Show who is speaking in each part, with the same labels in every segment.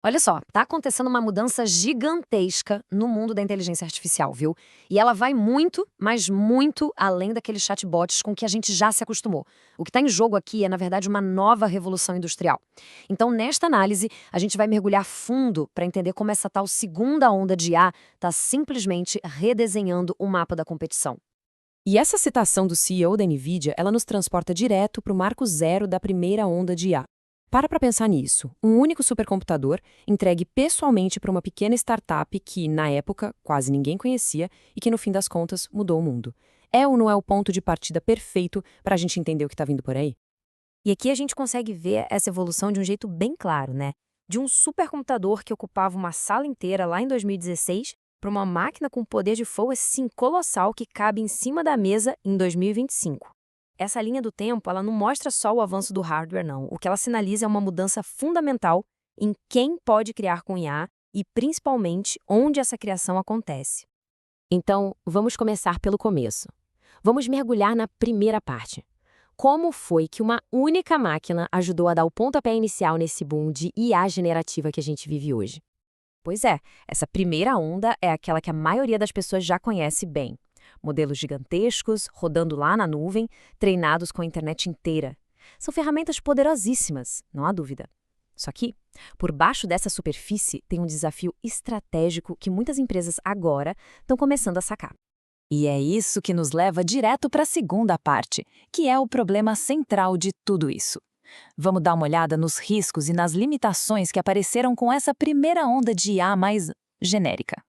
Speaker 1: Olha só, tá acontecendo uma mudança gigantesca no mundo da inteligência artificial, viu? E ela vai muito, mas muito além daqueles chatbots com que a gente já se acostumou. O que está em jogo aqui é, na verdade, uma nova revolução industrial. Então, nesta análise, a gente vai mergulhar fundo para entender como essa tal segunda onda de IA está simplesmente redesenhando o mapa da competição.
Speaker 2: E essa citação do CEO da NVIDIA, ela nos transporta direto para o marco zero da primeira onda de IA. Para pensar nisso. Um único supercomputador entregue pessoalmente para uma pequena startup que, na época, quase ninguém conhecia e que, no fim das contas, mudou o mundo. É ou não é o ponto de partida perfeito para a gente entender o que está vindo por aí?
Speaker 1: E aqui a gente consegue ver essa evolução de um jeito bem claro, né? De um supercomputador que ocupava uma sala inteira lá em 2016 para uma máquina com poder de fogo assim colossal que cabe em cima da mesa em 2025. Essa linha do tempo, ela não mostra só o avanço do hardware, não. O que ela sinaliza é uma mudança fundamental em quem pode criar com IA e, principalmente, onde essa criação acontece.
Speaker 2: Então, vamos começar pelo começo. Vamos mergulhar na primeira parte. Como foi que uma única máquina ajudou a dar o pontapé inicial nesse boom de IA generativa que a gente vive hoje?
Speaker 1: Pois é, essa primeira onda é aquela que a maioria das pessoas já conhece bem. Modelos gigantescos, rodando lá na nuvem, treinados com a internet inteira. São ferramentas poderosíssimas, não há dúvida. Só que, por baixo dessa superfície, tem um desafio estratégico que muitas empresas agora estão começando a sacar.
Speaker 3: E é isso que nos leva direto para a segunda parte, que é o problema central de tudo isso. Vamos dar uma olhada nos riscos e nas limitações que apareceram com essa primeira onda de IA mais genérica.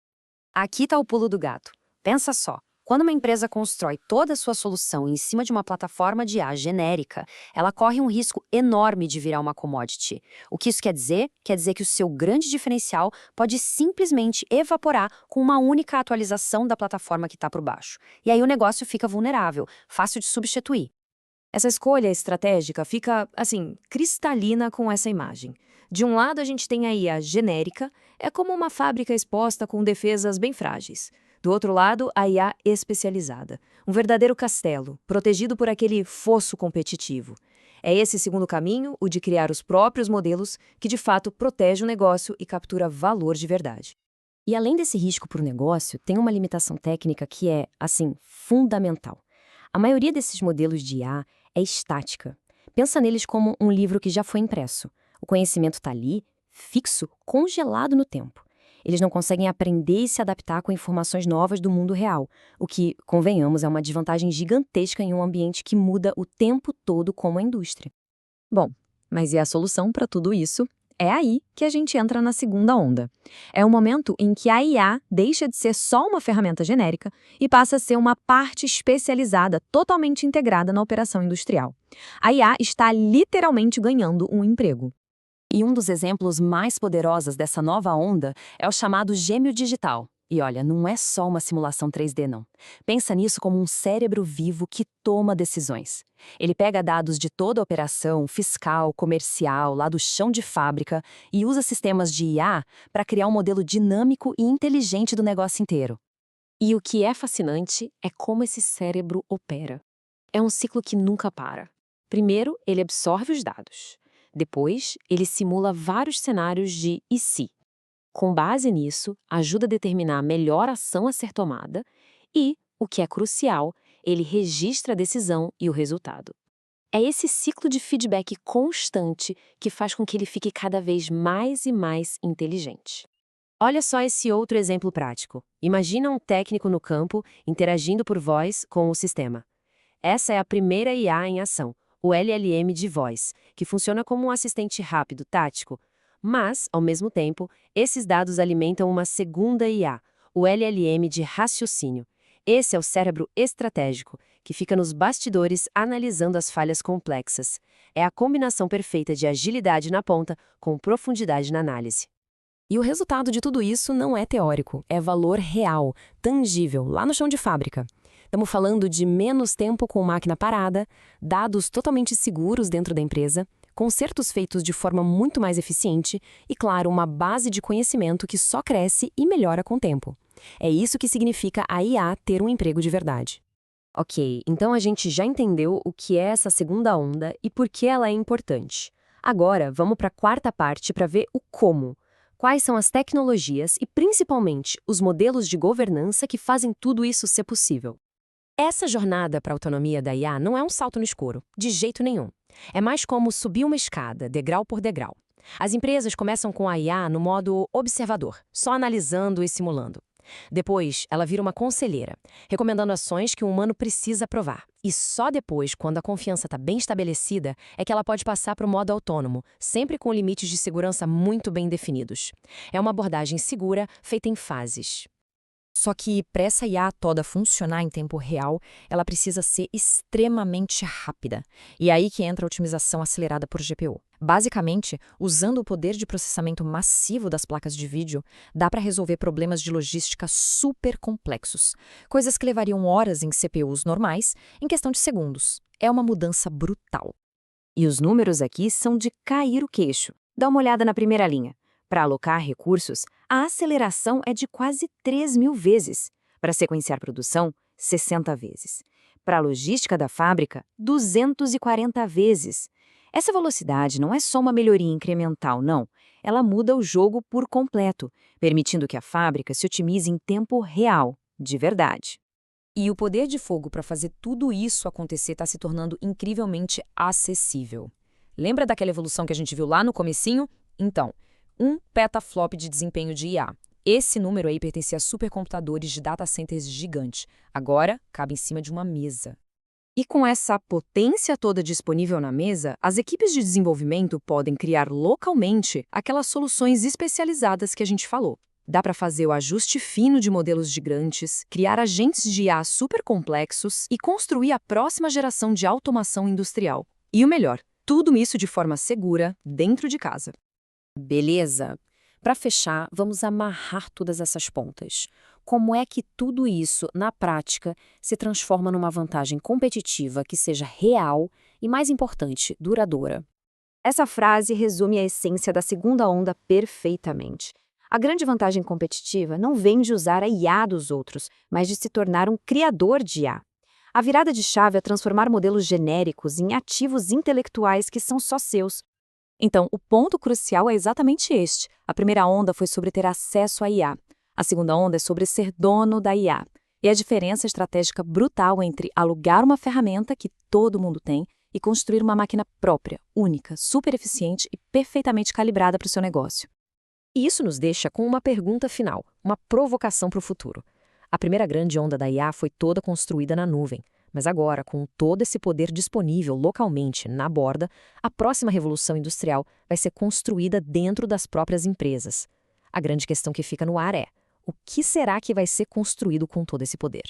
Speaker 1: Aqui está o pulo do gato. Pensa só. Quando uma empresa constrói toda a sua solução em cima de uma plataforma de IA genérica, ela corre um risco enorme de virar uma commodity. O que isso quer dizer? Quer dizer que o seu grande diferencial pode simplesmente evaporar com uma única atualização da plataforma que está por baixo. E aí o negócio fica vulnerável, fácil de substituir. Essa escolha estratégica fica, assim, cristalina com essa imagem. De um lado, a gente tem a IA genérica, é como uma fábrica exposta com defesas bem frágeis. Do outro lado, a IA especializada, um verdadeiro castelo, protegido por aquele fosso competitivo. É esse segundo caminho, o de criar os próprios modelos, que de fato protege o negócio e captura valor de verdade. E além desse risco para o negócio, tem uma limitação técnica que é, assim, fundamental. A maioria desses modelos de IA é estática. Pensa neles como um livro que já foi impresso. O conhecimento está ali, fixo, congelado no tempo. Eles não conseguem aprender e se adaptar com informações novas do mundo real, o que, convenhamos, é uma desvantagem gigantesca em um ambiente que muda o tempo todo como a indústria. Bom, mas e a solução para tudo isso? É aí que a gente entra na segunda onda. É o momento em que a IA deixa de ser só uma ferramenta genérica e passa a ser uma parte especializada, totalmente integrada na operação industrial. A IA está literalmente ganhando um emprego.
Speaker 3: E um dos exemplos mais poderosos dessa nova onda é o chamado gêmeo digital. E olha, não é só uma simulação 3D, não. Pensa nisso como um cérebro vivo que toma decisões. Ele pega dados de toda a operação, fiscal, comercial, lá do chão de fábrica, e usa sistemas de IA para criar um modelo dinâmico e inteligente do negócio inteiro.
Speaker 2: E o que é fascinante é como esse cérebro opera. É um ciclo que nunca para. Primeiro, ele absorve os dados. Depois, ele simula vários cenários de e se. Com base nisso, ajuda a determinar a melhor ação a ser tomada e, o que é crucial, ele registra a decisão e o resultado. É esse ciclo de feedback constante que faz com que ele fique cada vez mais e mais inteligente. Olha só esse outro exemplo prático. Imagina um técnico no campo interagindo por voz com o sistema. Essa é a primeira IA em ação, o LLM de voz, que funciona como um assistente rápido, tático. Mas, ao mesmo tempo, esses dados alimentam uma segunda IA, o LLM de raciocínio. Esse é o cérebro estratégico, que fica nos bastidores analisando as falhas complexas. É a combinação perfeita de agilidade na ponta com profundidade na análise. E o resultado de tudo isso não é teórico, é valor real, tangível, lá no chão de fábrica. Estamos falando de menos tempo com máquina parada, dados totalmente seguros dentro da empresa, consertos feitos de forma muito mais eficiente e, claro, uma base de conhecimento que só cresce e melhora com o tempo. É isso que significa a IA ter um emprego de verdade.
Speaker 1: Ok, então a gente já entendeu o que é essa segunda onda e por que ela é importante. Agora, vamos para a quarta parte para ver o como.
Speaker 2: Quais são as tecnologias e, principalmente, os modelos de governança que fazem tudo isso ser possível? Essa jornada para a autonomia da IA não é um salto no escuro, de jeito nenhum. É mais como subir uma escada, degrau por degrau. As empresas começam com a IA no modo observador, só analisando e simulando. Depois, ela vira uma conselheira, recomendando ações que o humano precisa aprovar. E só depois, quando a confiança está bem estabelecida, é que ela pode passar para o modo autônomo, sempre com limites de segurança muito bem definidos. É uma abordagem segura, feita em fases.
Speaker 3: Só que para essa IA toda funcionar em tempo real, ela precisa ser extremamente rápida. E é aí que entra a otimização acelerada por GPU. Basicamente, usando o poder de processamento massivo das placas de vídeo, dá para resolver problemas de logística super complexos. Coisas que levariam horas em CPUs normais, em questão de segundos. É uma mudança brutal. E os números aqui são de cair o queixo. Dá uma olhada na primeira linha. Para alocar recursos, a aceleração é de quase 3.000 vezes. Para sequenciar produção, 60 vezes. Para a logística da fábrica, 240 vezes. Essa velocidade não é só uma melhoria incremental, não. Ela muda o jogo por completo, permitindo que a fábrica se otimize em tempo real, de verdade. E o poder de fogo para fazer tudo isso acontecer está se tornando incrivelmente acessível. Lembra daquela evolução que a gente viu lá no comecinho? Então, 1 petaflop de desempenho de IA. Esse número aí pertencia a supercomputadores de data centers gigantes. Agora, cabe em cima de uma mesa. E com essa potência toda disponível na mesa, as equipes de desenvolvimento podem criar localmente aquelas soluções especializadas que a gente falou. Dá para fazer o ajuste fino de modelos gigantes, criar agentes de IA super complexos e construir a próxima geração de automação industrial. E o melhor, tudo isso de forma segura, dentro de casa.
Speaker 2: Beleza. Para fechar, vamos amarrar todas essas pontas. Como é que tudo isso, na prática, se transforma numa vantagem competitiva que seja real e, mais importante, duradoura?
Speaker 3: Essa frase resume a essência da segunda onda perfeitamente. A grande vantagem competitiva não vem de usar a IA dos outros, mas de se tornar um criador de IA. A virada de chave é transformar modelos genéricos em ativos intelectuais que são só seus. Então, o ponto crucial é exatamente este. A primeira onda foi sobre ter acesso à IA. A segunda onda é sobre ser dono da IA. E a diferença estratégica brutal entre alugar uma ferramenta que todo mundo tem e construir uma máquina própria, única, super eficiente e perfeitamente calibrada para o seu negócio.
Speaker 2: E isso nos deixa com uma pergunta final, uma provocação para o futuro. A primeira grande onda da IA foi toda construída na nuvem. Mas agora, com todo esse poder disponível localmente, na borda, a próxima revolução industrial vai ser construída dentro das próprias empresas. A grande questão que fica no ar é: o que será que vai ser construído com todo esse poder?